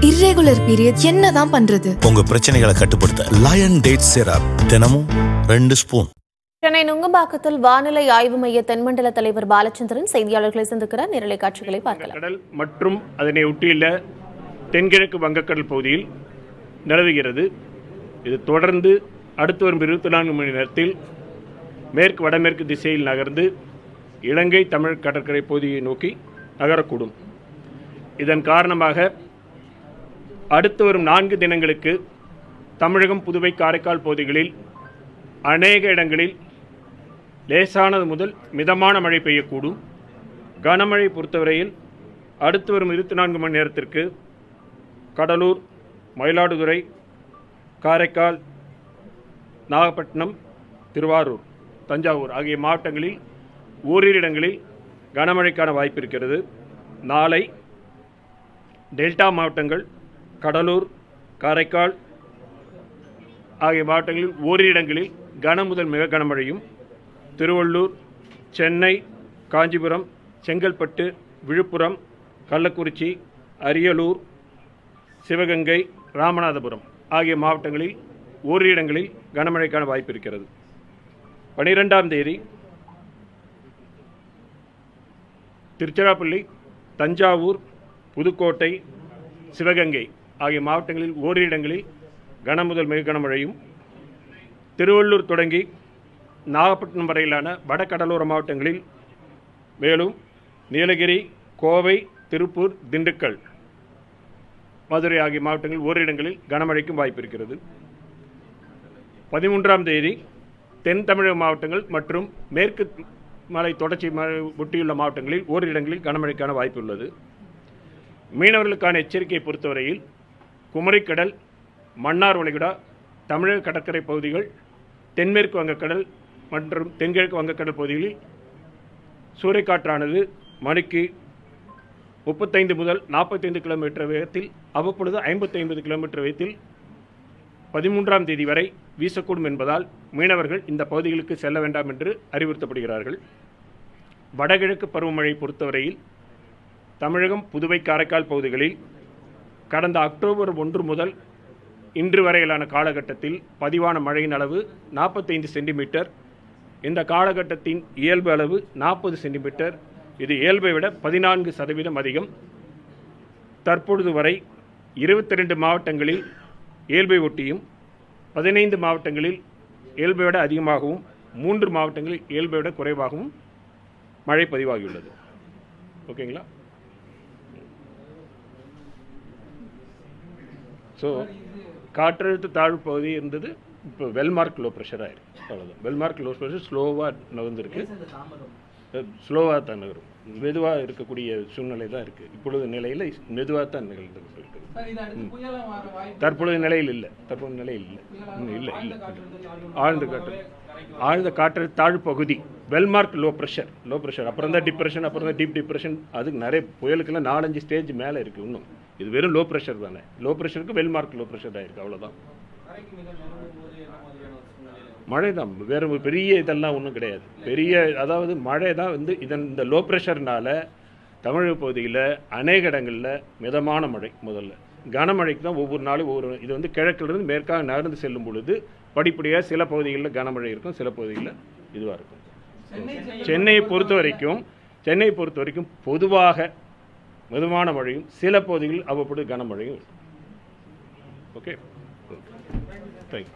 Irregular period என்னதான் பண்றது? உங்க பிரச்சனைகளை கட்டுப்படுத்த லயன் டேட் சிரப் தினமும் 2 ஸ்பூன். சென்னை நுங்கம்பாக்கத்தில் வானிலை ஆய்வு மைய தென்மண்டல தலைவர் பாலச்சந்திரன் செய்தியாளர்களை சந்திக்கிறார். நேரலை காட்சிகளை பார்க்கலாம். கடல் மற்றும் அதனை ஒட்டியுள்ள தென்கிழக்கு வங்கக்கடல் பகுதியில் நிலவுகிறது. இது தொடர்ந்து அடுத்து வரும் 24 மணி நேரத்தில் மேற்கு வடமேற்கு திசையில் நகர்ந்து இலங்கை தமிழ் கடற்கரை பகுதியை நோக்கி நகரக்கூடும். இதன் காரணமாக அடுத்து வரும் 4 தினங்களுக்கு தமிழகம், புதுவை, காரைக்கால் பகுதிகளில் அநேக இடங்களில் லேசானது முதல் மிதமான மழை பெய்யக்கூடும். கனமழை பொறுத்தவரையில் அடுத்து வரும் 24 மணி நேரத்திற்கு கடலூர், மயிலாடுதுறை, காரைக்கால், நாகப்பட்டினம், திருவாரூர், தஞ்சாவூர் ஆகிய மாவட்டங்களில் ஓரிரு இடங்களில் கனமழைக்கான வாய்ப்பு இருக்கிறது. நாளை டெல்டா மாவட்டங்கள், கடலூர், காரைக்கால் ஆகிய மாவட்டங்களில் ஓரிரு இடங்களில் கன முதல் மிக கனமழையும், திருவள்ளூர், சென்னை, காஞ்சிபுரம், செங்கல்பட்டு, விழுப்புரம், கள்ளக்குறிச்சி, அரியலூர், சிவகங்கை, ராமநாதபுரம் ஆகிய மாவட்டங்களில் ஓரிரு இடங்களில் கனமழைக்கான வாய்ப்பு இருக்கிறது. 12ஆம் தேதி திருச்சிராப்பள்ளி, தஞ்சாவூர், புதுக்கோட்டை, சிவகங்கை ஆகிய மாவட்டங்களில் ஓரிரு இடங்களில் கன முதல் மிக கனமழையும், திருவள்ளூர் தொடங்கி நாகப்பட்டினம் வரையிலான வடகடலோர மாவட்டங்களில், மேலும் நீலகிரி, கோவை, திருப்பூர், திண்டுக்கல், மதுரை ஆகிய மாவட்டங்களில் ஓரிரு இடங்களில் கனமழைக்கும் வாய்ப்பு இருக்கிறது. 13ஆம் தேதி தென் தமிழக மாவட்டங்கள் மற்றும் மேற்கு மலை தொடர்ச்சி ஒட்டியுள்ள மாவட்டங்களில் ஓரிரு இடங்களில் கனமழைக்கான வாய்ப்பு உள்ளது. மீனவர்களுக்கான எச்சரிக்கையை பொறுத்தவரையில் குமரிக்கடல், மன்னார் வளைகுடா, தமிழக கடற்கரை பகுதிகள், தென்மேற்கு வங்கக்கடல் மற்றும் தென்கிழக்கு வங்கக்கடல் பகுதிகளில் சூறைக்காற்றானது மணிக்கு 35 முதல் 45 கிலோமீட்டர் வேகத்தில், அவ்வப்பொழுது 50 கிலோமீட்டர் வேகத்தில் 13ஆம் தேதி வரை வீசக்கூடும் என்பதால் மீனவர்கள் இந்த பகுதிகளுக்கு செல்ல வேண்டாம் என்று அறிவுறுத்தப்படுகிறார்கள். வடகிழக்கு பருவமழை பொறுத்தவரையில் தமிழகம், புதுவை, காரைக்கால் பகுதிகளில் கடந்த அக்டோபர் 1 முதல் இன்று வரையிலான காலகட்டத்தில் பதிவான மழையின் அளவு 45 சென்டிமீட்டர். இந்த காலகட்டத்தின் இயல்பு அளவு 40 சென்டிமீட்டர். இது இயல்பை விட 14% அதிகம். தற்பொழுது வரை 22 மாவட்டங்களில் இயல்பை ஒட்டியும், 15 மாவட்டங்களில் இயல்பை விட அதிகமாகவும், 3 மாவட்டங்களில் இயல்பை விட குறைவாகவும் மழை பதிவாகியுள்ளது. ஓகேங்களா? ஸோ காற்றழுத்த தாழ்வு பகுதி இருந்தது, இப்போ வெல்மார்க் லோ ப்ரெஷர் ஆயிருக்கு. அவ்வளோதான். வெல்மார்க் லோ ப்ரெஷர் ஸ்லோவாக நகர்ந்துருக்கு. ஸ்லோவாக தான் நகரும். மெதுவாக இருக்கக்கூடிய சூழ்நிலை தான் இருக்குது. இப்பொழுது நிலையில் மெதுவாக தான் நிகழ்ந்து கொண்டிருக்கிறது. தற்பொழுது நிலையில் இல்லை. ஆழ்ந்த காற்றழுத்த தாழ்வு பகுதி வெல்மார்க் லோ ப்ரெஷர் அப்புறம் தான் டிப்ரெஷன், அப்புறம் தான் டீப் டிப்ரெஷன். அதுக்கு நிறைய புயலுக்கெல்லாம் 4-5 ஸ்டேஜ் மேலே இருக்குது. இன்னும் இது வெறும் லோ ப்ரெஷர் தானே. லோ ப்ரெஷருக்கு வெல்மார்க் லோ ப்ரெஷர் ஆகிருக்கு. அவ்வளோதான். மழை தான், வேறு பெரிய இதெல்லாம் ஒன்றும் கிடையாது. அதாவது மழை தான் இந்த லோ ப்ரெஷர்னால தமிழக பகுதியில் அநேக இடங்களில் மிதமான மழை. முதல்ல கனமழைக்கு தான் ஒவ்வொரு நாளும் இது கிழக்கிலிருந்து மேற்காக நகர்ந்து செல்லும் பொழுது படிப்படியாக சில பகுதிகளில் கனமழை இருக்கும், சில பகுதிகளில் இதுவாக இருக்கும். சென்னையை பொறுத்த வரைக்கும் பொதுவாக மிதமான மழையும், சில பகுதிகளில் அவ்வப்பொழுது கனமழையும். Okay, thank you.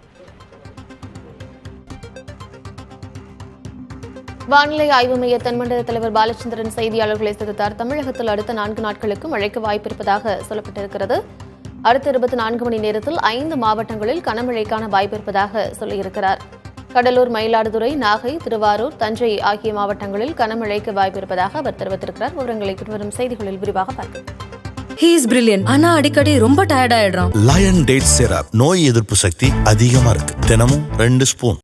வானிலை ஆய்வு மைய தென்மண்டல தலைவர் பாலச்சந்திரன் செய்தியாளர்களை சந்தித்தார். தமிழகத்தில் அடுத்த 4 நாட்களுக்கு மழைக்கு வாய்ப்பு இருப்பதாக சொல்லப்பட்டிருக்கிறது. அடுத்த 24 மணி நேரத்தில் 5 மாவட்டங்களில் கனமழைக்கான வாய்ப்பு இருப்பதாக சொல்லியிருக்கிறார். கடலூர், மயிலாடுதுறை, நாகை, திருவாரூர், தஞ்சை ஆகிய மாவட்டங்களில் கனமழைக்கு வாய்ப்பு இருப்பதாக அவர் தெரிவித்திருக்கிறார். விவரங்களை பின்வரும் செய்திகளில் விரிவாக பார்க்கலாம். He is brilliant. ஆனா அடிக்கடி ரொம்ப டயர்ட் ஆயிடுறான். லயன் டேட் சிரப் நோய் எதிர்ப்பு சக்தி அதிகமா இருக்கு. தினமும் 2 ஸ்பூன்.